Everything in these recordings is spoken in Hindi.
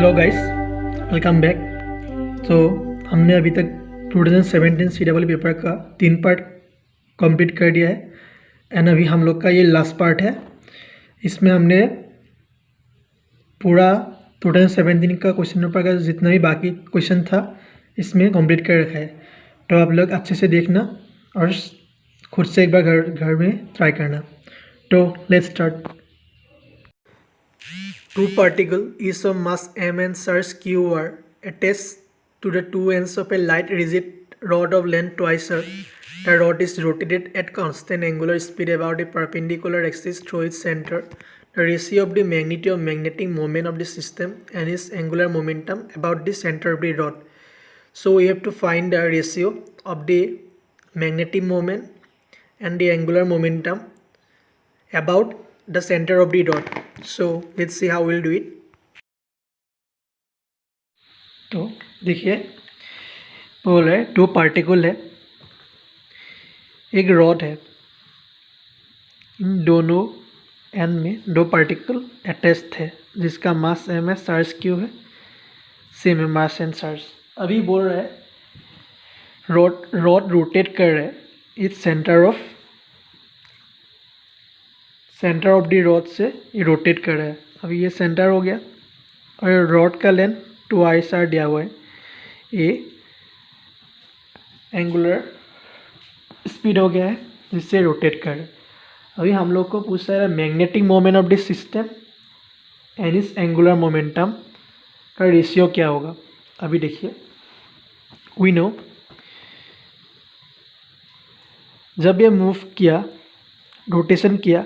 Hello guys, welcome back. तो हमने अभी तक 2017 CEE पेपर का 3 पार्ट कंप्लीट कर दिया है एंड अभी हम लोग का ये लास्ट पार्ट है। इसमें हमने पूरा 2017 का क्वेश्चन पेपर का जितना भी बाकी क्वेश्चन था इसमें कंप्लीट कर रखा है। तो आप लोग अच्छे से देखना और खुद से एक बार घर में ट्राई करना। तो let's start. Two particles, each of mass m and charge q are attached to the two ends of a light rigid rod of length twice r. The rod is rotated at constant angular speed about a perpendicular axis through its center. The ratio of the magnitude of magnetic moment of the system and its angular momentum about the center of the rod. So we have to find the ratio of the magnetic moment and the angular momentum about the center of the rod. So let's see how we'll do it. तो देखिए बोल है दो पार्टिकल है, एक रॉड है, इन दोनों एंड में दो पार्टिकल अटैच्ड है जिसका मास m है, चार्ज q है, सेम है मास एंड चार्ज। अभी बोल रहा है रॉड रोटेट कर रहा है इस सेंटर ऑफ द रॉड से ये रोटेट कर रहा है। अभी ये सेंटर हो गया और रॉड का लेंथ 2r दिया हुआ है, ये एंगुलर स्पीड हो गया है जिससे रोटेट कर रहा है। अभी हम लोग को पूछा है magnetic moment of this system and इस एंगुलर मोमेंटम का रेशियो क्या होगा। अभी देखिए वी नो जब ये मूव किया, रोटेशन किया,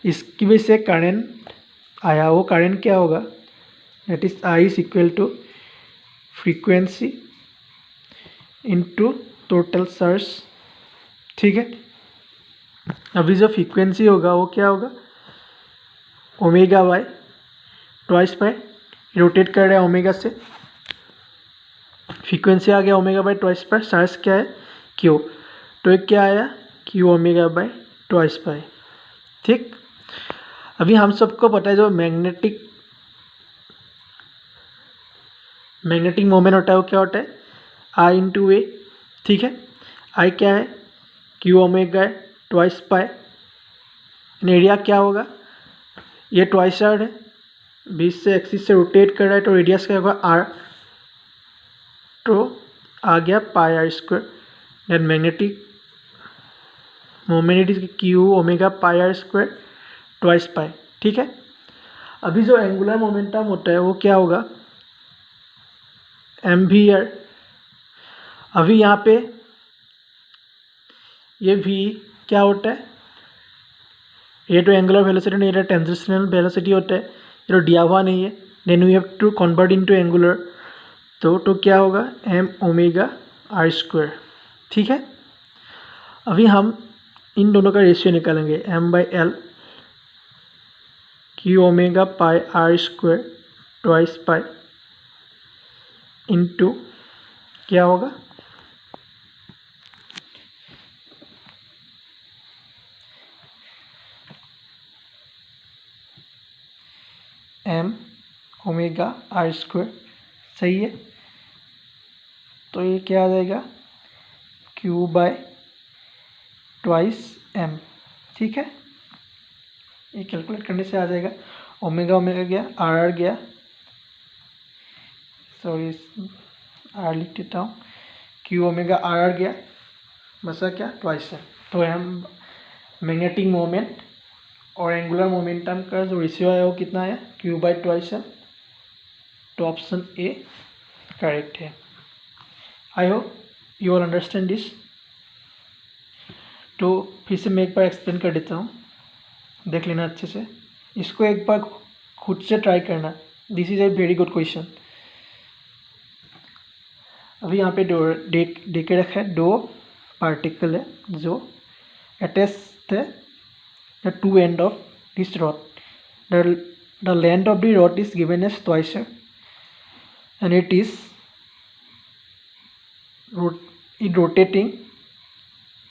इसकी वजह से करंट आया, वो करंट क्या होगा, that is I is equal to frequency into total charge. ठीक है, अभी जो फ्रीक्वेंसी होगा वो क्या होगा, omega by twice by, rotate कर रहा है ओमेगा से, फ्रीक्वेंसी आ गया omega by twice by, charge क्या है क्यू, तो एक क्या आया Q omega by twice by. ठीक, अभी हम सबको पता है जो मैग्नेटिक मोमेंट होता है वो क्या होता है आई इंटू ए। ठीक है, आई क्या है क्यू ओमेगा ट्वाइस पाई, एरिया क्या होगा, ये ट्वाइस आर है, बीच से एक्सिस से रोटेट कर रहा है तो रेडियस क्या होगा आर, तो आ गया pi R square. Then magnetic moment is Q omega pi R square twice pi. ठीक है, अभी जो एंगुलर मोमेंटम होता है वो क्या होगा एम वी आर। अभी यहाँ पे ये v क्या होता है, ये तो एंगुलर वेलोसिटी नहीं, ये टेंजेंशियल वेलोसिटी होता है, ये तो दिया हुआ नहीं है। Then we have to convert into angular, तो क्या होगा एम ओमेगा आर स्क्वायर। ठीक है, अभी हम इन दोनों का रेशियो निकालेंगे, M by L Q omega pi R square twice pi into क्या होगा एम ओमेगा आर स्क्वायर। सही है, तो ये क्या आ जाएगा क्यू बाय ट्वाइस एम। ठीक है, ये कैलकुलेट करने से आ जाएगा, ओमेगा ओमेगा गया, आर आर गया, सॉरी आर लिख देता हूँ, क्यू ओमेगा आर आर गया, बचा क्या ट्वाइस एम। तो हम मैग्नेटिक मोमेंट और एंगुलर मोमेंटम का जो रेशियो है वो कितना है क्यू बाई ट्वाइस एम। तो ऑप्शन ए करेक्ट है। I hope you all understand this. तो फिर से मैं एक बार एक्सप्लेन कर देता हूँ, देख लेना अच्छे से, इसको एक बार खुद से ट्राई करना। This is a very good question. अभी यहाँ पे दे के रखा है दो पार्टिकल है जो अटैच्ड है the two end of this rod. The length of the rod is given as twice and it is rotating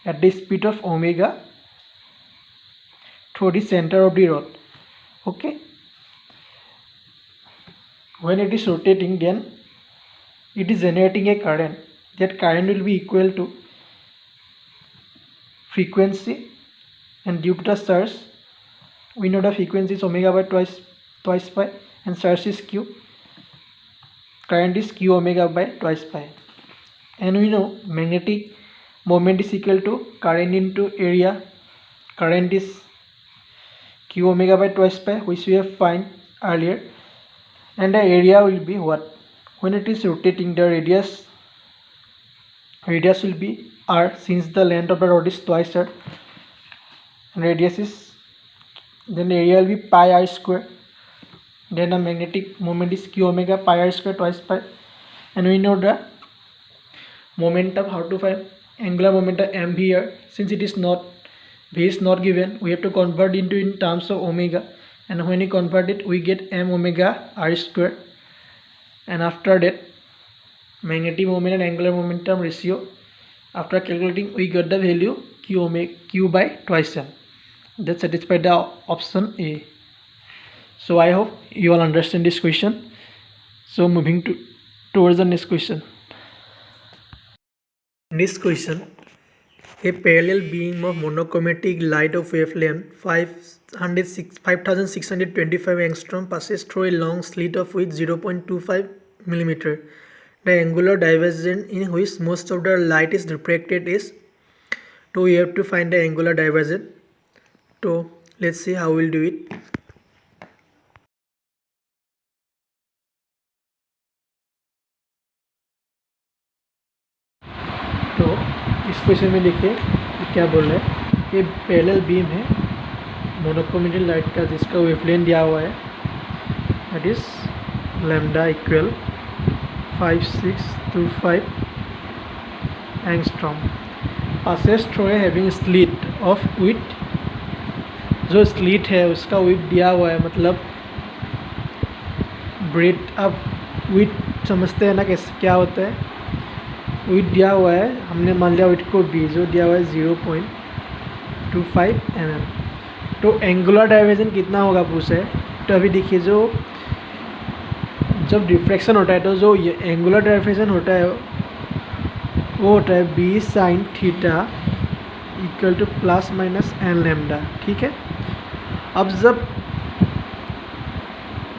at the speed of omega through the center of the rod. Okay, when it is rotating, then it is generating a current. That current will be equal to frequency, and due to the surge, we know the frequency is omega by twice pi, and surge is q. Current is q omega by twice pi, and we know magnetic moment is equal to current into area. Current is q omega by twice pi, which we have find earlier, and the area will be what? When it is rotating, the radius will be r, since the length of the rod is twice r, and radius is, then the area will be pi r square, then the magnetic moment is q omega pi r square twice pi, and we know the momentum. How to find angular momentum? M here, since it is not, v is not given, we have to convert into in terms of omega, and when we convert it, we get m omega r square, and after that magnetic moment and angular momentum ratio, after calculating, we got the value q by twice m. That satisfied the option A. So I hope you all understand this question. So moving towards the next question. Next question. A parallel beam of monochromatic light of wavelength 5625 angstrom passes through a long slit of width 0.25 mm. The angular divergence in which most of the light is refracted is. So we have to find the angular divergence. So let's see how we'll do it. तो इस क्वेश्चन में देखिए क्या बोल रहे हैं. ये पैरेलल बीम है मोनोक्रोमेटिक लाइट का, जिसका वेवलेंथ दिया हुआ है, that is lambda equal 5625 angstrom. Passes through a having slit of with, जो स्लिट है उसका विथ दिया हुआ है, मतलब ब्रेथ. अब विथ समझते हैं ना कैसे क्या होता है. विथ दिया हुआ है, हमने मान लिया विथ को बी, जो दिया हुआ है 0.25 mm. तो एंगुलर डाइवर्जेंस कितना होगा पूछा है. तो अभी देखिए, जो जब डिफ्रैक्शन होता है तो जो ये एंगुलर डाइवर्जेंस होता है वो होता है B sine theta equal to plus minus N lambda. ठीक है. अब जब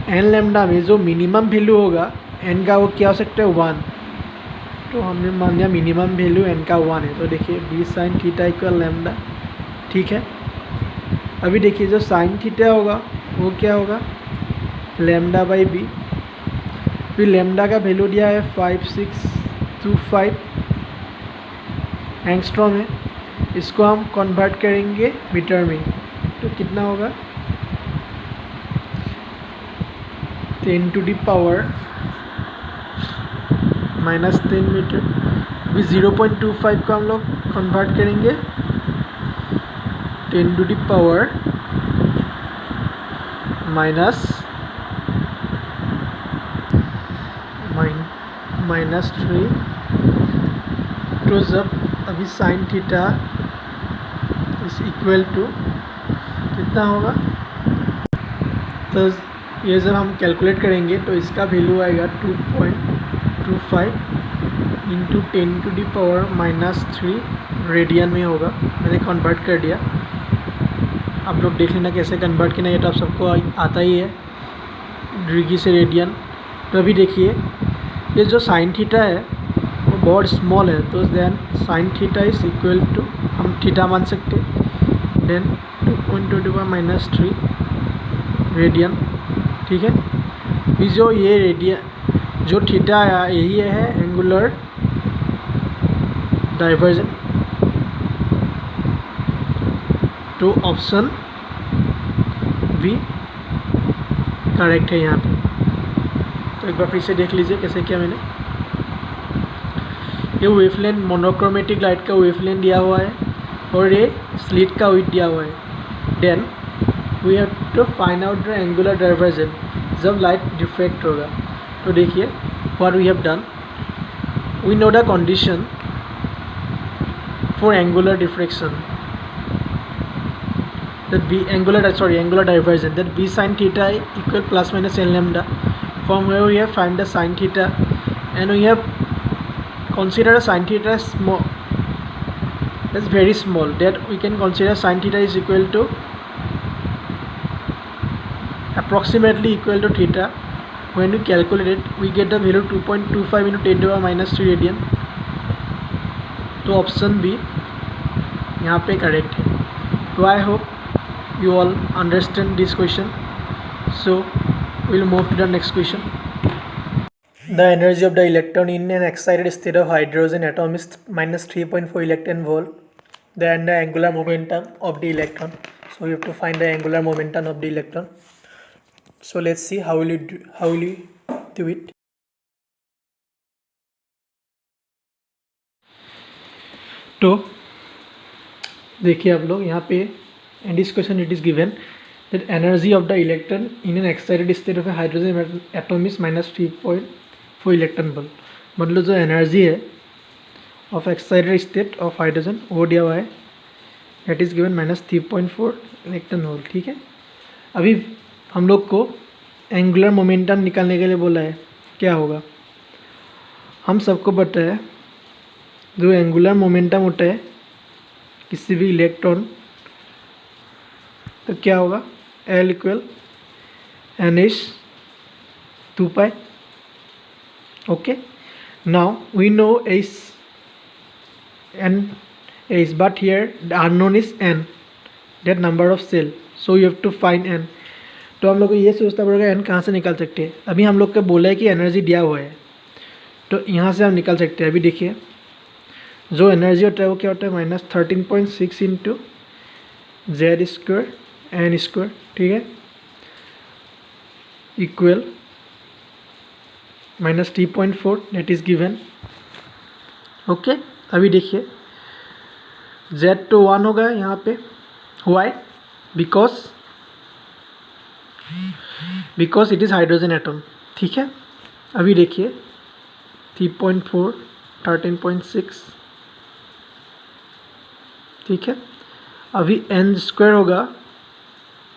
एन लैम्डा में जो मिनिमम वैल्यू होगा एन का, वो क्या हो सकता है 1. तो हमने मान लिया मिनिमम वैल्यू एन का 1 है. तो देखिए B sine theta equal lambda. ठीक है. अभी देखिए जो साइन थीटा होगा वो क्या होगा, लैम्डा बाई बी. फिर लैम्डा का वैल्यू दिया है 5625 एंगस्ट्रॉम है. इसको हम कन्वर्ट करेंगे मीटर में, तो कितना होगा 10 to the power -10 मीटर. अभी 0.25 को हम लोग कन्वर्ट करेंगे 10 to the power -3. तो जब अभी sine theta is equal to कितना होगा, तो ये जब हम कैलकुलेट करेंगे तो इसका वैल्यू आएगा 2.25 into 10 to the power -3 radian में होगा. मैंने कन्वर्ट कर दिया. आप लोग देख लेना कैसे कन्वर्ट करना, ये तो आप सबको आता ही है डिग्री से रेडियन. तो अभी देखिए ये जो साइन थीटा है वो बहुत स्मॉल है, तो then sine theta is equal to, हम थीटा मान सकते, देन 2.25 -3 रेडियन. ठीक है. ये जो ये रेडियन जो थीटा आया यही है एंगुलर डाइवर्जेंस. तो ऑप्शन बी करेक्ट है यहाँ पे. तो एक बार फिर से देख लीजिए कैसे किया मैंने. ये वेवलेंथ मोनोक्रोमेटिक लाइट का वेवलेंथ दिया हुआ है और ये स्लिट का विड्थ दिया हुआ है. Then we have to find out the angular divergence जब लाइट डिफ्रैक्ट होगा. तो देखिए what we have done, we know the condition for angular diffraction, that b angular divergence, that b sin theta equal plus minus n lambda. from where we have find the sin theta, and we have consider sin theta small, that's very small, that we can consider sin theta is equal to approximately equal to theta. When we calculate it, we get the value 2.25 into 10 to the minus 3 radian. तो ऑप्शन बी यहाँ पे करेक्ट है. तो आई hope you all understand this question. So we'll move to the next question. The energy of the electron in an excited state of hydrogen atom is minus 3.4 electron volt. Then the angular momentum of the electron. So you have to find the angular momentum of the electron. So let's see how will you do it. तो देखिए आप लोग यहाँ पे in this question it is given that energy of the electron in an excited state of a hydrogen atom is minus 3.4 electron volt. मतलब जो एनर्जी है of excited state of hydrogen वो दिया हुआ है, that is given minus 3.4 electron volt. ठीक है. अभी हम लोग को एंगुलर मोमेंटम निकालने के लिए बोला है. क्या होगा, हम सबको पता है जो एंगुलर मोमेंटम होता है किसी भी इलेक्ट्रॉन, तो क्या होगा, L equal N H 2 pi. Okay. Now we know H and H, but here the unknown is n, that number of cell, so you have to find n. तो हम लोग को ये सोचना पड़ेगा n कहाँ से निकाल सकते हैं. अभी हम लोग को बोला है कि एनर्जी दिया हुआ है, तो यहाँ से हम निकाल सकते हैं. अभी देखिए जो एनर्जी होता है वो क्या होता है, minus 13.6 into Z square N square. ठीक है. Equal minus 3.4 that is given. Okay. अभी देखिए Z तो 1 होगा यहाँ पे. Why? Because it is hydrogen atom. ठीक है. अभी देखिए 3.4 13.6. ठीक है. अभी n स्क्वायर होगा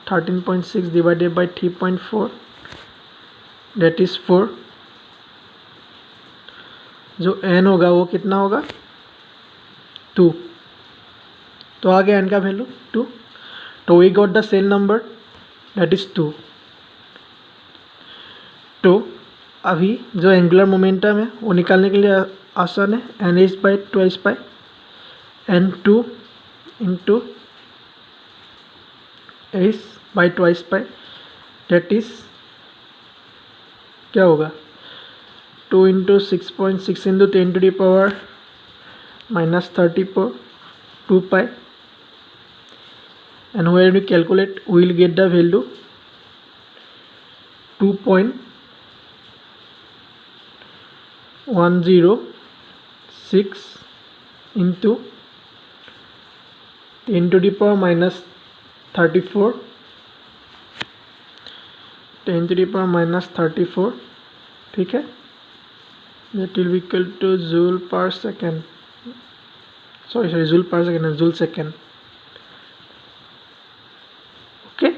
13.6 डिवाइडेड बाई 3.4 दैट इज़ 4. जो n होगा वो कितना होगा, 2. तो आ गया n का वैल्यू 2. तो we got the cell number that is 2. तो अभी जो एंगुलर मोमेंटम है वो निकालने के लिए आसान है. N H by twice pi N 2 into H by twice pi that is क्या होगा, 2 into 6.6 into 10 to the power minus 34 2 pi, and when we calculate we will get the value 2.106 into 10 to the power minus 34 10 to the power minus 34. ठीक है. that will be equal to joule per second. sorry joule per second and joule second. Okay.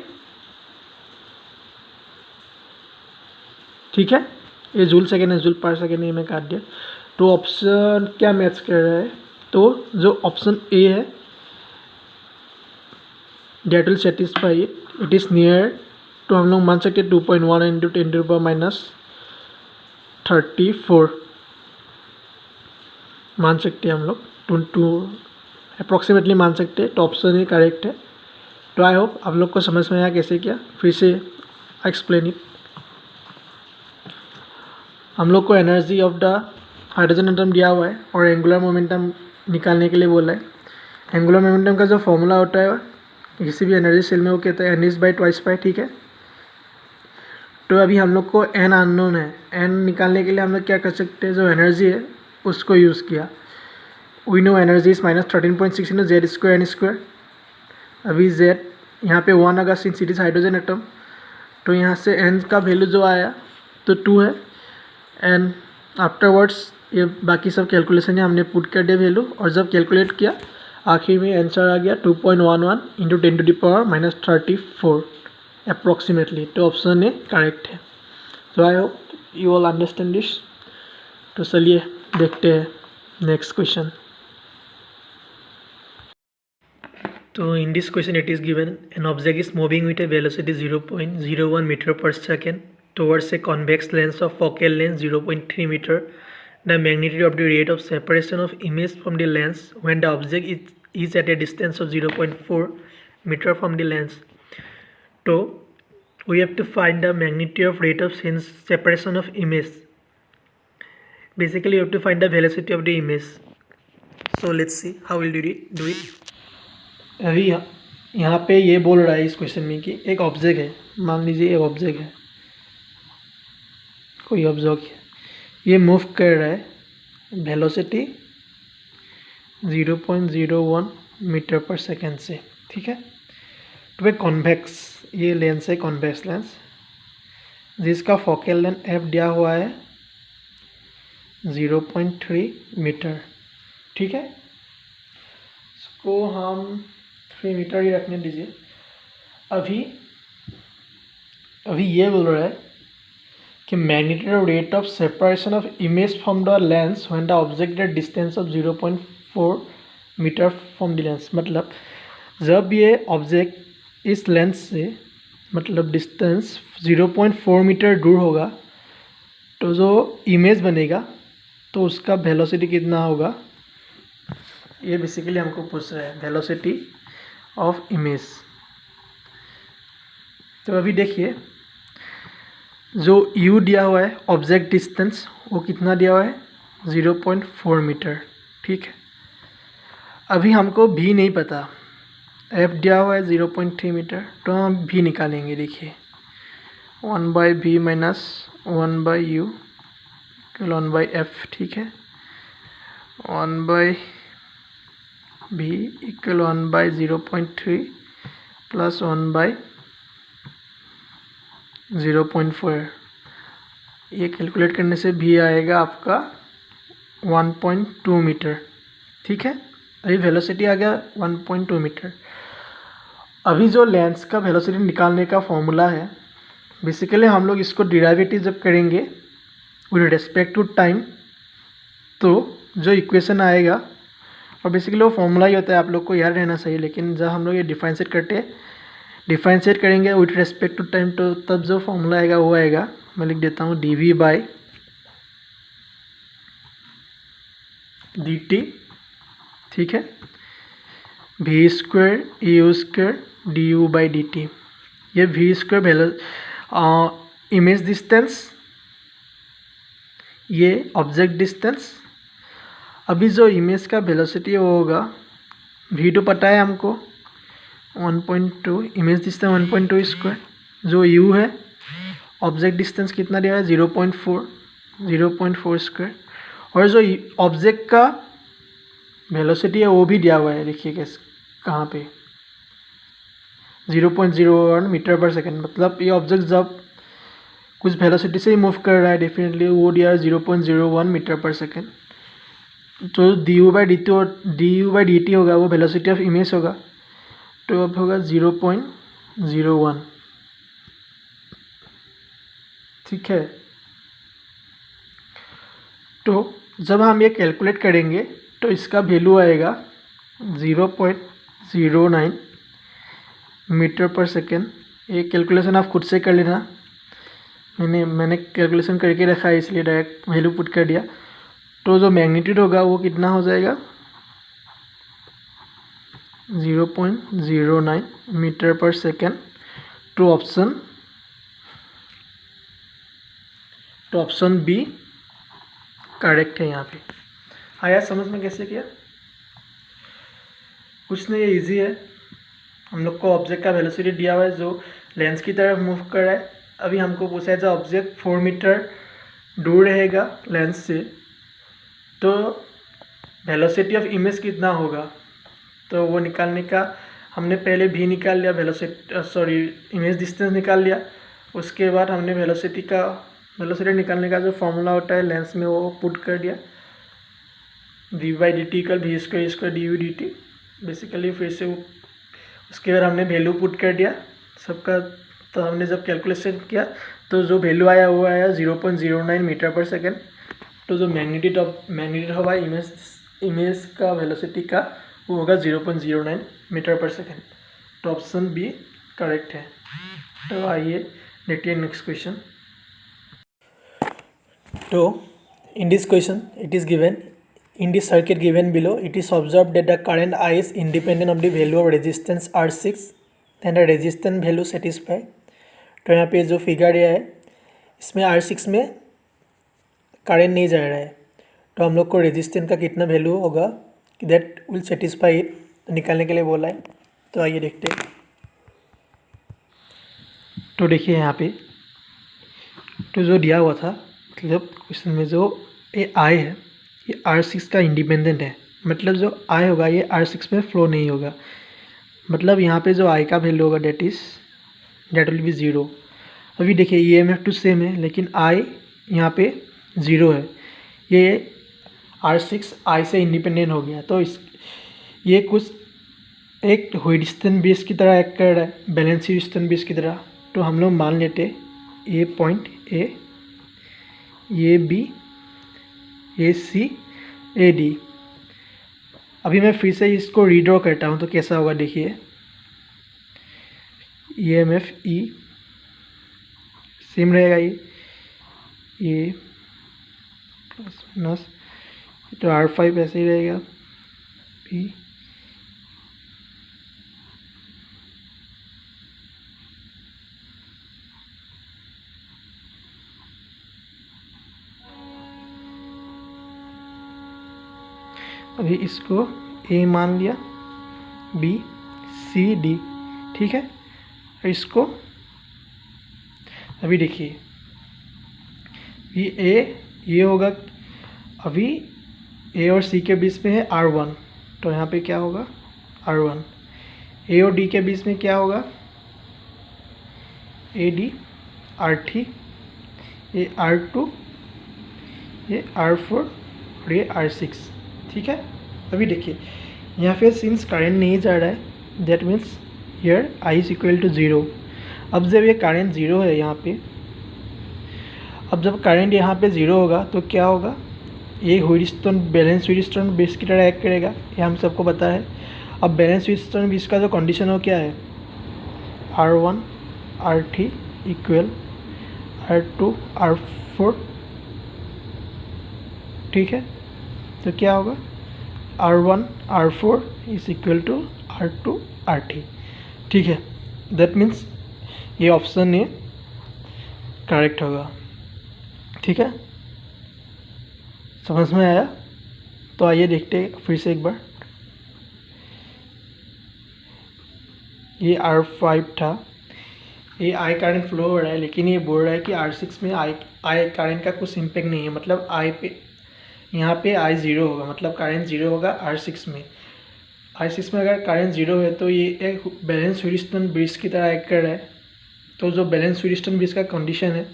ठीक है. ये जूल सेकेंड है, जूल पर सेकेंड ये मैं काट दिया. तो ऑप्शन क्या मैच कर रहा है, तो जो ऑप्शन ए है that will satisfy it. It is near. तो हम लोग मान सकते हैं 2.1 into 10 to the power minus 34 मान सकते हैं हम लोग. 2 अप्रॉक्सीमेटली मान सकते हैं. तो ऑप्शन ही करेक्ट है. तो आई होप आप लोग को समझ में आया कैसे किया. फिर से एक्सप्लेन इट. हम लोग को energy of the hydrogen atom दिया हुआ है और एंगुलर मोमेंटम निकालने के लिए बोला है. एंगुलर मोमेंटम का जो फॉर्मूला होता है किसी भी एनर्जी सेल में वो कहता है एन बाई ट्वाइस पाई. ठीक है. तो अभी हम लोग को एन अननोन है. एन निकालने के लिए हम लोग क्या कर सकते हैं, जो एनर्जी है उसको यूज़ किया. We know energy is minus 13.6 into Z square N square. अभी जेड यहाँ पे 1 आएगा since it is hydrogen atom. तो यहाँ से एन का वैल्यू जो आया तो 2 है. एंड आफ्टरवर्ड्स ये बाकी सब कैलकुलेशन है हमने पुट कर दिया वैल्यू. और जब कैलकुलेट किया आखिर में आंसर आ गया 2.11 into 10 to the power minus 34 approximately. तो ऑप्शन ए करेक्ट है. So I hope you all understand this. तो चलिए देखते हैं नेक्स्ट क्वेश्चन। तो in this question it is given an object is moving with a velocity 0.01 meter per second towards a convex lens of focal length 0.3 meter. The magnitude of the rate of separation of image from the lens when the object is at a distance of 0.4 meter from the lens. So we have to find the magnitude of rate of separation of image. Basically you have to find the velocity of the image. So let's see how we'll do it. अभी यहाँ पे ये बोल रहा है इस क्वेश्चन में कि एक ऑब्जेक्ट है, मान लीजिए एक ऑब्जेक्ट है, कोई ऑब्जेक्ट है, ये मूव कर रहा है वेलोसिटी 0.01 मीटर पर सेकेंड से, ठीक है। तो वे कॉन्वेक्स, ये लेंस है कॉन्वेक्स लेंस, जिसका फोकल लेंथ एफ दिया हुआ है 0.3 मीटर, ठीक है। इसको हम 3 मीटर ही रखने दीजिए। अभी ये बोल रहा है कि magnitude of rate of separation of image from the lens when the object at distance of 0.4 metre from the lens. मतलब जब ये ऑब्जेक्ट इस लेंस से मतलब डिस्टेंस 0.4 मीटर दूर होगा तो जो इमेज बनेगा तो उसका वेलोसिटी कितना होगा, ये बेसिकली हमको पूछ रहा है, वेलोसिटी ऑफ इमेज। तो अभी देखिए जो u दिया हुआ है ऑब्जेक्ट डिस्टेंस वो कितना दिया हुआ है 0.4 मीटर, ठीक है। अभी हमको v नहीं पता, f दिया हुआ है 0.3 मीटर, तो हम v निकालेंगे। देखिए 1/v minus 1/u equal 1/f, ठीक है। 1/v equal 1/0.3 plus 1/0.4। ये कैलकुलेट करने से भी आएगा आपका 1.2 मीटर, ठीक है। अभी वेलोसिटी आ गया 1.2 मीटर। अभी जो लेंस का वेलोसिटी निकालने का फॉर्मूला है, बेसिकली हम लोग इसको डिराइवेटिव जब करेंगे विद रिस्पेक्ट टू टाइम तो जो इक्वेशन आएगा, और बेसिकली वो फॉर्मूला ही होता है, आप लोग को याद रहना चाहिए। लेकिन जब हम लोग ये डिफरेंशिएट करेंगे विथ रेस्पेक्ट टू टाइम तो तब जो फॉर्मूला आएगा वो आएगा, मैं लिख देता हूँ dv/dt, ठीक है। v² u² du/dt। ये v² इमेज डिस्टेंस, ये ऑब्जेक्ट डिस्टेंस। अभी जो इमेज का वेलोसिटी वो होगा v2 पता है हमको 1.2, इमेज डिस्टेंस 1.2 स्क्वायर, जो u है ऑब्जेक्ट डिस्टेंस कितना दिया है 0.4 स्क्वायर, और जो ऑब्जेक्ट का वेलोसिटी है वो भी दिया हुआ है। देखिए कैसे, कहाँ पे 0.01 मीटर पर सेकेंड। मतलब ये ऑब्जेक्ट जब कुछ वेलोसिटी से ही मूव कर रहा है डेफिनेटली वो दिया है 0.01 मीटर पर सेकेंड। तो du/dt होगा वो वेलोसिटी ऑफ इमेज होगा, तो अब होगा 0.01, ठीक है। तो जब हम ये कैलकुलेट करेंगे तो इसका वैल्यू आएगा 0.09 मीटर पर सेकेंड। ये कैलकुलेशन आप खुद से कर लेना, मैंने कैलकुलेशन करके रखा है इसलिए डायरेक्ट वैल्यू पुट कर दिया। तो जो मैग्नीट्यूड होगा वो कितना हो जाएगा 0.09 मीटर पर सेकेंड। तो ऑप्शन बी करेक्ट है। यहाँ पे आया समझ में कैसे किया? कुछ नहीं, ये इजी है। हम लोग को ऑब्जेक्ट का वेलोसिटी दिया हुआ है जो लेंस की तरफ मूव कर रहा है। अभी हमको पूछा है जो ऑब्जेक्ट 4 मीटर दूर रहेगा लेंस से तो वेलोसिटी ऑफ इमेज कितना होगा, तो वो निकालने का हमने पहले भी निकाल लिया, इमेज डिस्टेंस निकाल लिया। उसके बाद हमने वेलोसिटी निकालने का जो फॉर्मूला होता है लेंस में वो पुट कर दिया, v/dt equal v² du/dt। Basically फिर से उसके बाद हमने वैल्यू पुट कर दिया सबका तो हमने जब कैलकुलेशन किया तो जो वैल्यू आया वो आया 0.09 मीटर पर सेकेंड। तो जो मैग्नीट्यूड होगा इमेज का वेलोसिटी का वो होगा 0.09 मीटर पर सेकेंड। तो ऑप्शन बी करेक्ट है। तो आइए देखिए नेक्स्ट क्वेश्चन। तो in this question it is given in the circuit given below it is observed that the current I is independent of the value of resistance R6 and the resistance value satisfy। तो यहाँ पे जो फिगर दिया है इसमें R6 में करंट नहीं जा रहा है, तो हम लोग को रेजिस्टेंस का कितना वैल्यू होगा दैट विल सेटिस्फाई इट निकालने के लिए बोला है। तो आइए देखते हैं। तो देखिए यहाँ पे तो जो दिया हुआ था मतलब क्वेश्चन में जो ये आई है ये R6 का इंडिपेंडेंट है, मतलब जो आई होगा ये R6 में फ्लो नहीं होगा। मतलब यहाँ पे जो आई का वैल्यू होगा डेट विल बी ज़ीरो। अभी देखिए EMF टू सेम है लेकिन आई यहाँ पे ज़ीरो है, ये R6 आई से इंडिपेंडेंट हो गया। तो ये कुछ एक ह्यूरिस्टन बेस की तरह एक्ट कर रहा है, बैलेंस ह्यूरिस्टन बेस की तरह। तो हम लोग मान लेते a point A B A C A D. अभी मैं फिर से इसको रीड्रॉ करता हूँ तो कैसा होगा देखिए। EMF E सेम रहेगा, ये प्लस माइनस, तो R5 ऐसे ही रहेगा P अभी इसको A मान लिया, B C D, ठीक है। इसको अभी देखिए ये होगा, अभी A और C के बीच में है R1, तो यहाँ पे क्या होगा R1। A और D के बीच में क्या होगा AD, R3, ये R2, ये R4 और ये R6, ठीक है। अभी देखिए यहाँ पे सिंस करंट नहीं जा रहा है that means here I is equal to zero. अब जब ये करंट ज़ीरो है यहाँ पे, अब जब करंट यहाँ पे ज़ीरो होगा तो क्या होगा, ये ह्यूरिस्टन बैलेंस ह्यूरिस्टन बेस की तरह एक्ट करेगा, ये हम सबको पता है। अब बैलेंस ह्यूरिस्टन बेस का जो कंडीशन हो क्या है R1 R3 equal R2 R4, ठीक है। तो क्या होगा R1 R4 is equal to R2 R3, ठीक है। दैट मीन्स ये ऑप्शन ए करेक्ट होगा, ठीक है। समझ में आया? तो आइए देखते हैं फिर से एक बार। ये R5 था, ये आई करंट फ्लो हो रहा है लेकिन ये बोल रहा है कि R6 में आई करंट का कुछ इम्पेक्ट नहीं है, मतलब आई पे यहाँ पे आई ज़ीरो होगा, मतलब करंट ज़ीरो होगा R6 में। R6 में अगर करंट ज़ीरो है तो ये एक बैलेंस ह्यूरिस्टन ब्रिज की तरह एक्ट कर रहा है। तो जो बैलेंस ह्यूरिस्टन ब्रिज का कंडीशन है,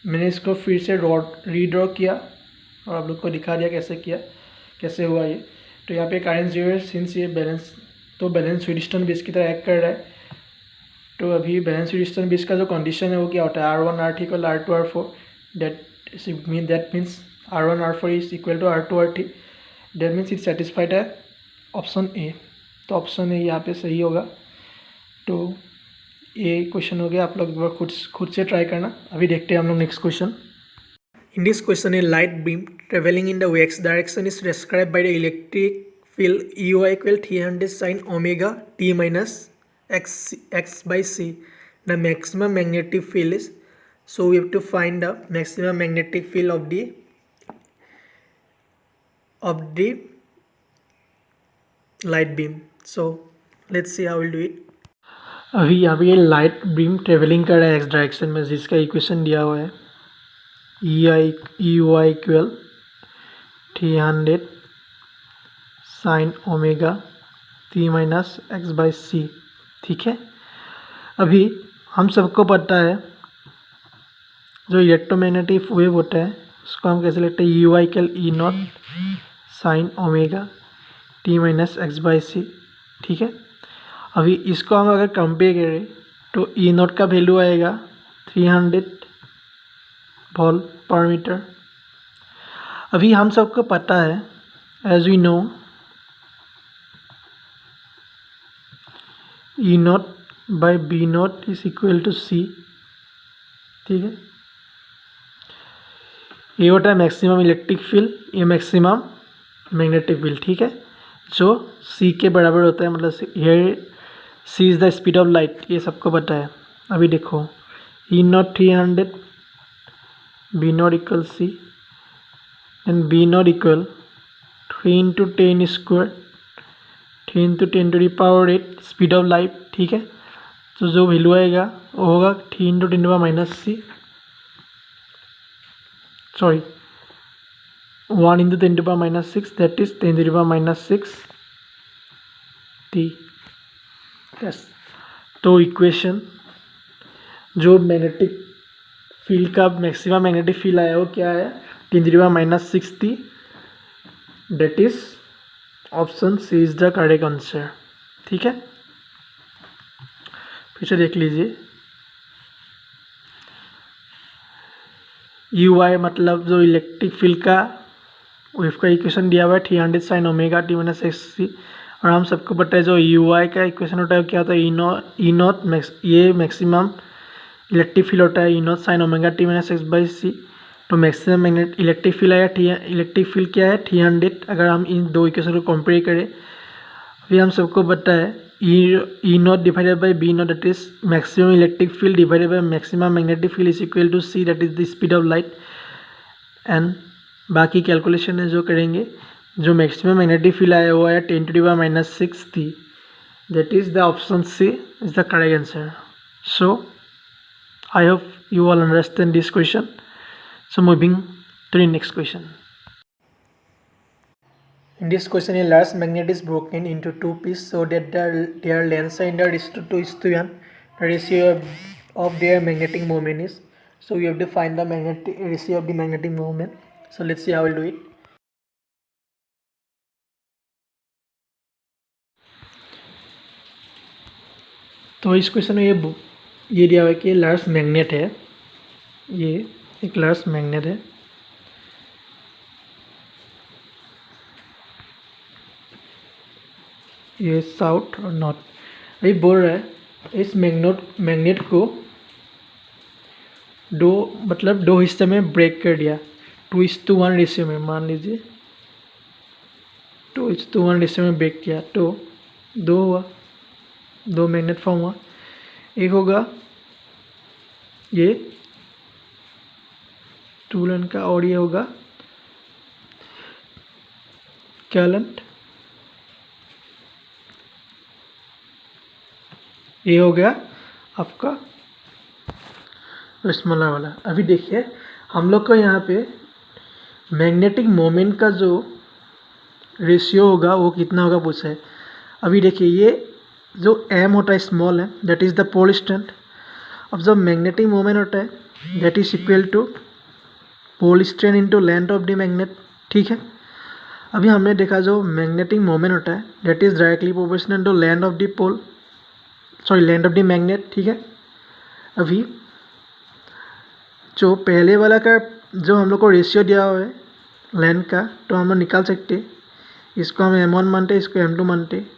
मैंने इसको फिर से रीड्रॉ किया और आप लोग को दिखा दिया कैसे हुआ ये। तो यहाँ पे करंट ज़ीरो है सिंस ये बैलेंस ह्यूरिस्टन ब्रिज की तरह एक्ट कर रहा है। तो अभी बैलेंस ह्यूरिस्टन ब्रिज का जो कंडीशन है वो क्या होता है R1 R3 equal R2 R4, that means R1 R4 is equal to R2 R3, that means it satisfied है ऑप्शन ए। तो ऑप्शन ए यहाँ पे सही होगा। तो ये क्वेश्चन हो गया, आप लोग एक बार खुद से ट्राई करना। अभी देखते हैं हम लोग next question. In this question A light beam travelling in the x direction is describe by the electric field EY equal 300 sin omega t minus x by c. The maximum magnetic field is, so we have to find the maximum magnetic field of the light beam. So let's see how we'll do it. अभी यहाँ पे ये लाइट बीम ट्रेवलिंग कर रहा है एक्स डायरेक्शन में, जिसका इक्वेशन दिया हुआ है EY equal 300 sin omega t minus x by c, ठीक है। अभी हम सबको पता है जो इलेक्ट्रोमैग्नेटिक वेव होता है उसको हम कैसे लिखते हैं EY equal E0 sin omega t minus x by c, ठीक है। अभी इसको हम अगर कंपेयर करें तो ई नॉट का वैल्यू आएगा 300 वोल्ट पर मीटर। अभी हम सबको पता है, as we know, E naught by B naught is equal to C. ठीक है, ये होता है मैक्सिमम इलेक्ट्रिक फील्ड, ये मैक्सिमम मैग्नेटिक फील्ड। ठीक है, जो सी के बराबर होता है, मतलब ये C is the speed of light, ये सबको पता है। अभी देखो, E naught 300, B naught equal C and B naught equal 3 into 10 square, 3 into 10 to the power 8 speed of light. ठीक है, तो जो वैल्यू आएगा वो होगा 3 into 10 to power minus C, sorry 1 into 10 to power minus 6, that is 10 to the power minus 6 T. Yes, तो इक्वेशन जो मैग्नेटिक फील्ड का मैक्सिमम मैग्नेटिक फील्ड आया वो क्या है, 10 to the power minus 6 T. That is option C is the correct answer. ठीक है, फिर से देख लीजिए, यू आई मतलब जो इलेक्ट्रिक फील्ड का वेव का इक्वेशन दिया हुआ है 300 sine omega T minus X C, और हम सबको पता है जो यू आई का इक्वेशन होता है क्या होता है, ई नॉट ये मैक्सिमम इलेक्ट्रिक फील्ड होता है, E naught sine omega T minus X by C. तो मैक्सिमम मैग्नेट इलेक्ट्रिक फील्ड आया, इलेक्ट्रिक फील्ड क्या है 300। अगर हम इन दो इक्वेशन को कंपेयर करें, अभी हम सबको पता है E naught divided by B naught, that is maximum electric field divided by maximum magnetic field is equal to C, that is the speed of light. And बाकी कैलकुलेशन है जो करेंगे, जो मैक्सिमम मैग्नेटिक फील्ड आया हुआ है 10 टू द पावर माइनस 6 थी, that is the option C is the correct answer. So I hope you all understand this question. So moving to the next question. In this question, a large magnet is broken into two pieces so that their lengths are in the ratio 2:1. The ratio of their magnetic moment is. So we have to find the magnetic ratio of the magnetic moment. So let's see how we'll do it. तो इस क्वेश्चन में ये दिया हुआ है कि लार्ज मैग्नेट है, ये एक लार्ज मैग्नेट है, ये साउथ और नॉर्थ। अभी बोल रहा है इस मैग्नेट को दो हिस्से में ब्रेक कर दिया, 2:1 रेशियो में, मान लीजिए 2:1 रेशियो में ब्रेक किया, तो दो मैग्नेट फॉर्म हुआ। एक होगा ये 2 लेंथ का और ये होगा क्या लेंथ, ये हो गया आपका स्मॉलर वाला। अभी देखिए हम लोग को यहाँ पे मैग्नेटिक मोमेंट का जो रेशियो होगा वो कितना होगा पूछा है। अभी देखिए ये जो m होता है small m, that is the pole strength. अब जब मैग्नेटिक मोमेंट होता है that is equal to pole strength into length of the magnet. ठीक है, अभी हमने देखा जो मैग्नेटिक मोमेंट होता है that is directly proportional to length of the pole, sorry length of the magnet. ठीक है, अभी जो पहले वाला का जो हम लोग को रेशियो दिया हुआ है लेंथ का, तो हम लोग निकाल सकते हैं, इसको हम m1 मानते हैं, इसको m2 मानते हैं।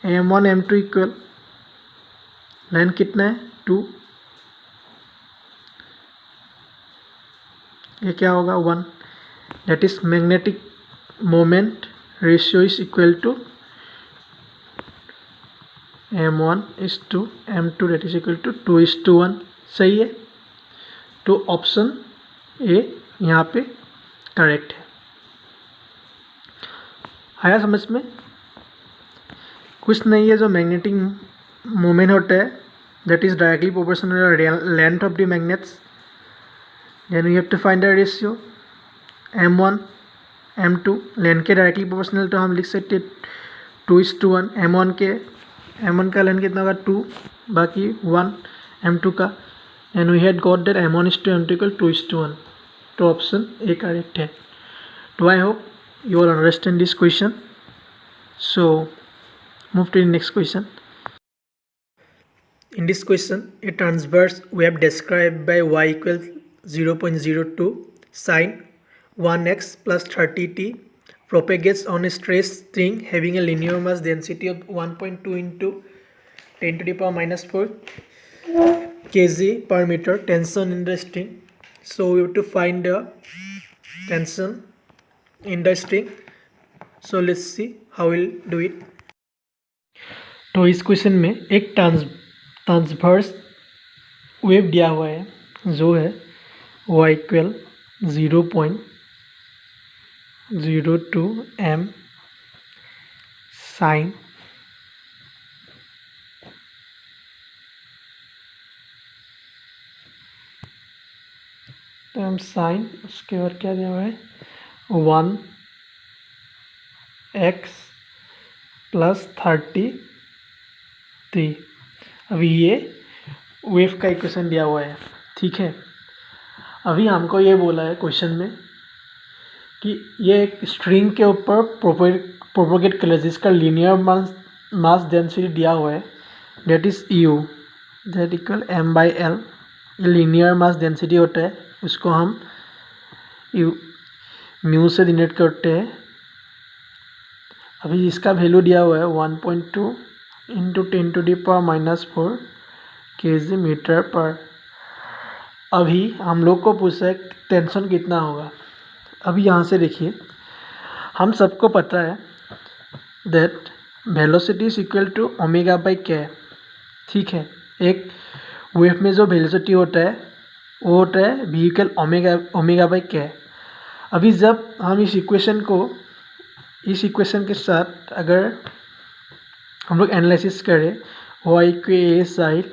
m1 m2 इक्वल लेंथ कितना है 2, ये क्या होगा 1, that is magnetic moment ratio is equal to m1 is to m2, that is equal to 2:1। सही है, तो ऑप्शन ए यहाँ पे करेक्ट है। आया समझ में? कुछ नहीं है, जो मैग्नेटिक मोमेंट होता है that is directly proportional length of the magnets, then we have to find the ratio m1 m2। Length के डायरेक्टली प्रोपोर्शनल तो हम लिख सकते 2:1। m1 का लेंथ कितना होगा 2, बाकी 1 m2 का, and we had got that m1 is to m2 equal 2:1। तो ऑप्शन ए करेक्ट है। तो आई hope you all understand this question. So move to the next question. In this question, a transverse wave described by y equals 0.02 sine 1x plus 30t propagates on a straight string having a linear mass density of 1.2 into 10 to the power minus 4 kg per meter tension in the string. So we have to find the tension in the string. So let's see how we'll do it. तो इस क्वेश्चन में एक ट्रांसवर्स वेव दिया हुआ है जो है y इक्वल 0.02 m साइन उसके बाद क्या दिया हुआ है 1x प्लस 33। अभी ये वेव का इक्वेशन दिया हुआ है, ठीक है। अभी हमको ये बोला है क्वेश्चन में कि ये एक स्ट्रिंग के ऊपर प्रोपोगेट कर जिसका लीनियर मास डेंसिटी दिया हुआ है that is you that equal m by L. Linear mass density होता है, उसको हम यू म्यू से डिनोट करते हैं। अभी इसका वैल्यू दिया हुआ है 1.2 into 10 to the power minus 4 kg metre पर। अभी हम लोग को पूछा है टेंशन कितना होगा। अभी यहाँ से देखिए, हम सबको पता है that velocity is equal to omega by k, ठीक है। एक वेव में जो वेलोसिटी होता है वो होता है v इक्वल ओमेगा बाई के। अभी जब हम इस इक्वेशन के साथ अगर हम लोग एनालिसिस करें y के side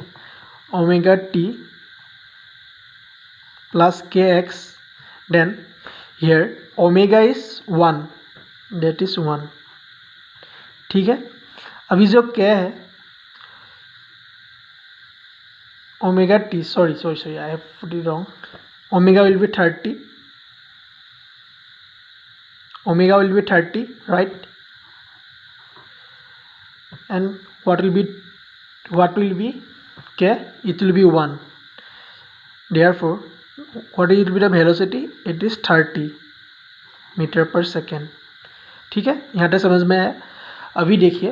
omega t plus k x, then here omega is 1 that is 1, ठीक है। अभी जो क्या है omega t sorry I have put it wrong, omega will be 30, omega will be 30, right? And what will be k? It will be 1. Therefore what will be the velocity? It is 30 metre पर सेकेंड, ठीक है। यहाँ तक समझ में आया। अभी देखिए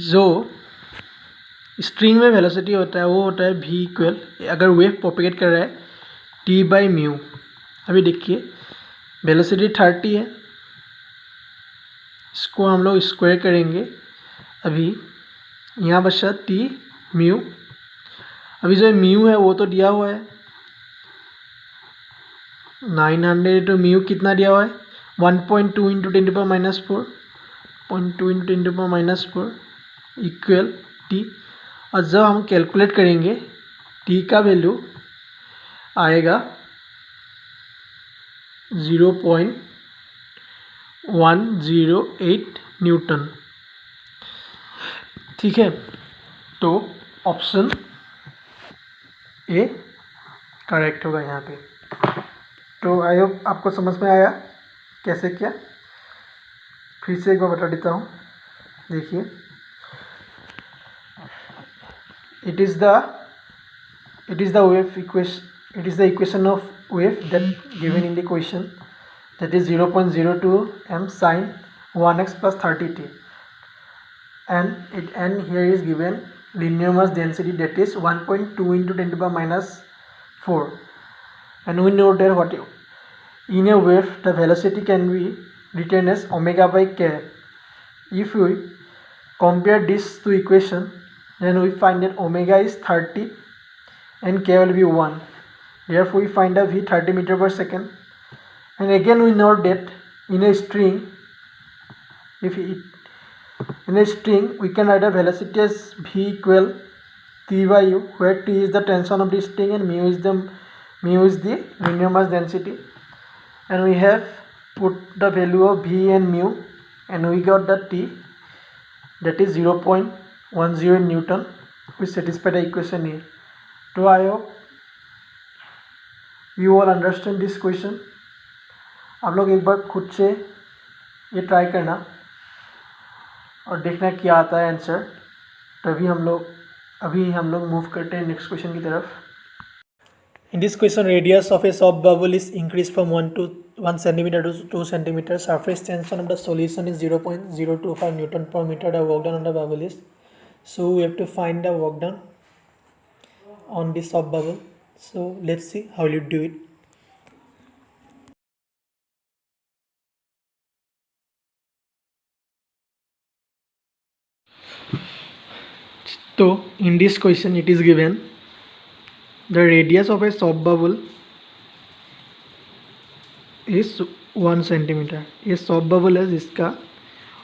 जो स्ट्रिंग में वेलोसिटी होता है वो होता है v इक्वल, अगर वेव प्रोपेगेट कर रहा है t बाई म्यू। अभी देखिए वेलोसिटी 30 है, इसको हम लोग स्क्वायर करेंगे। अभी यहाँ बचा टी म्यू। अभी जो म्यू है वो तो दिया हुआ है 900 तो म्यू कितना दिया हुआ है 1.2 into 10 to power minus 4 0.2 into 10 to power minus 4 equal t. और जब हम कैलकुलेट करेंगे टी का वैल्यू आएगा 0.108 न्यूटन, ठीक है। तो ऑप्शन ए करेक्ट होगा यहाँ पे। तो आई होप आपको समझ में आया कैसे क्या। फिर से एक बार बता देता हूँ, देखिए it is the equation of wave that given in the question, that is 0.02 m sine 1x plus 30t, and here is given linear mass density that is 1.2 into 10 to the power minus 4, and we know that what in a wave the velocity can be written as omega by k. If we compare these two equations, then we find that omega is 30 and k will be 1. Therefore we find a v 30 meter per second. And again we know that in a string, we can write a velocity as v equal t by u, where t is the tension of the string and mu is the linear mass density. And we have put the value of v and mu, and we got the t, that is 0.10 Newton, which satisfy the equation A. So I hope you all understand this question. आप लोग एक बार खुद से ये ट्राई करना और देखना क्या आता है आंसर, तभी हम लोग अभी हम लोग मूव करते हैं नेक्स्ट क्वेश्चन की तरफ। In this question radius of A soft bubble is increase from 1 centimeter to 2 centimeter. Surface tension of the solution is 0.025 Newton per meter. The work done on the bubble is, so we have to find the work done on this soft bubble. So let's see how you do it. So in this question it is given the radius of a soft bubble is 1 centimeter. ये सॉफ्ट बबल है जिसका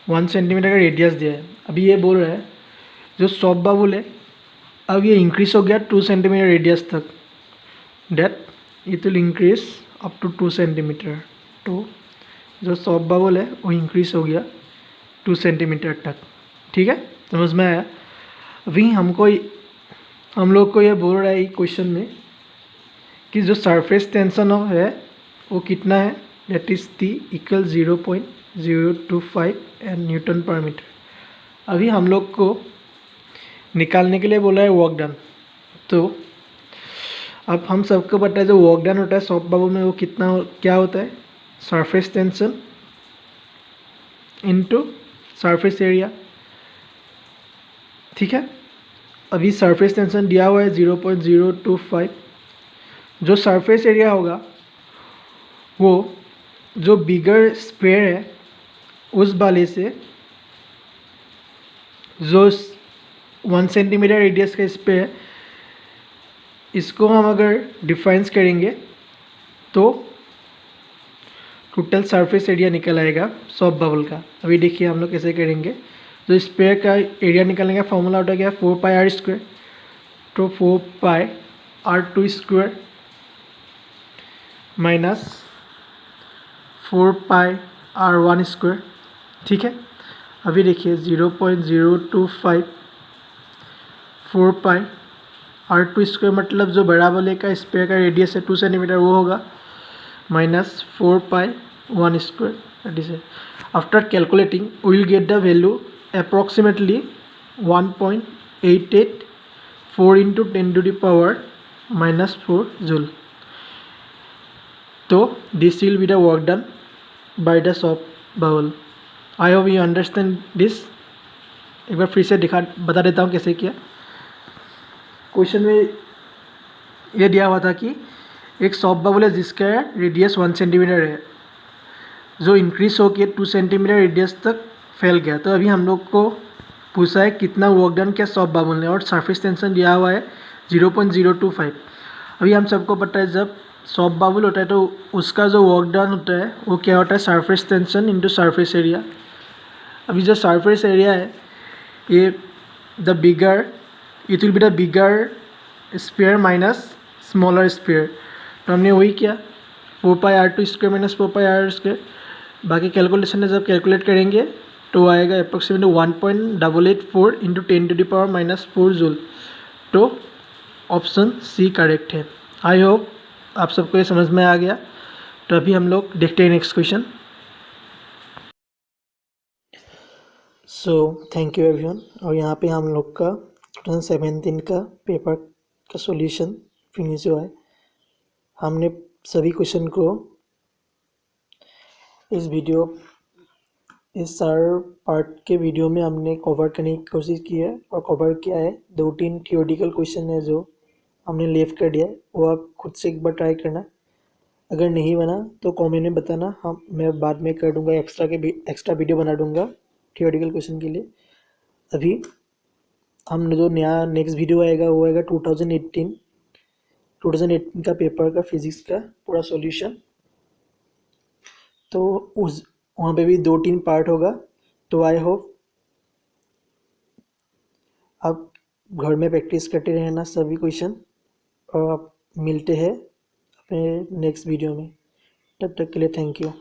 1 सेंटीमीटर का रेडियस दिया है। अभी ये बोल रहा है जो सॉफ्ट बबल है अब ये इंक्रीज हो गया 2 सेंटीमीटर रेडियस तक, that it will increase up to 2 centimetre. तो जो सॉफ्ट बबल है वो इंक्रीज हो गया 2 सेंटीमीटर तक। ठीक है, समझ में आया। अभी हम लोग को ये बोल रहा है क्वेश्चन में कि जो सरफेस टेंशन है वो कितना है, that is T equal 0.025 Newton पर मीटर। अभी हम लोग को निकालने के लिए बोला है वर्क डन। तो अब हम सबको पता है जो वर्क डन होता है सॉफ्ट बबल में वो क्या होता है, surface tension into surface area. ठीक है, अभी सरफेस टेंशन दिया हुआ है 0.025। जो सरफेस एरिया होगा वो जो बिगर स्क्वायर है उस वाले से जो 1 सेंटीमीटर रेडियस का स्क्वायर है इसको हम अगर डिफाइंस करेंगे तो टोटल सरफेस एरिया निकल आएगा सॉफ्ट बबल का। अभी देखिए हम लोग कैसे करेंगे। जो स्क्वायर का एरिया निकालने का फॉर्मूला होता है क्या, 4πr²। तो 4πr² माइनस 4πr1²। ठीक है, अभी देखिए 0.025 4πr² मतलब जो बड़ा वाले का स्क्वायर का रेडियस है 2 सेंटीमीटर वो होगा, minus 4π1²। That is after calculating we will get the value approximately 1.884 into 10⁻⁻⁴ joule. तो this will be the work done by the soap bubble. I hope you understand this. एक बार फिर से बता देता हूँ कैसे किया। क्वेश्चन में ये दिया हुआ था कि एक सॉफ्ट बबल है जिसका रेडियस 1 सेंटीमीटर है जो इंक्रीज होकर 2 सेंटीमीटर रेडियस तक फैल गया। तो अभी हम लोग को पूछा है कितना वर्क डन किया सॉफ्ट बबल ने और सरफेस टेंशन दिया हुआ है 0.025। अभी हम सबको पता है जब सॉफ्ट बबल होता है तो उसका जो वर्क डन होता है वो क्या होता है, surface tension into surface area. अभी जो सरफेस एरिया है ये the bigger it will be the bigger sphere minus smaller sphere. तो हमने वही किया 4πr² माइनस 4πr²। बाकी कैलकुलेशन है जब कैलकुलेट करेंगे तो आएगा अप्रोक्सीमेटली 1.884 इंटू 10⁻⁻⁴ जूल। तो ऑप्शन सी करेक्ट है। आई होप आप सबको ये समझ में आ गया। तो अभी हम लोग देखते हैं next question. So thank you everyone. और यहाँ पे हम लोग का 2017 का पेपर का सॉल्यूशन फिनिश हुआ है। हमने सभी क्वेश्चन को इस सारे पार्ट के वीडियो में हमने कवर करने की कोशिश की है और कवर किया है। 2-3 थियोरेटिकल क्वेश्चन है जो हमने लेफ्ट कर दिया है, वो आप खुद से एक बार ट्राई करना। अगर नहीं बना तो कमेंट में बताना, मैं बाद में कर दूंगा, एक्स्ट्रा वीडियो बना दूंगा थियोरेटिकल क्वेश्चन के लिए। अभी हम जो नया नेक्स्ट वीडियो आएगा वो आएगा 2018 का पेपर का फिजिक्स का पूरा सॉल्यूशन। तो वहाँ पे भी 2-3 पार्ट होगा। तो आई होप आप घर में प्रैक्टिस करते रहना सभी क्वेश्चन और आप मिलते हैं अपने नेक्स्ट वीडियो में। तब तक के लिए थैंक यू।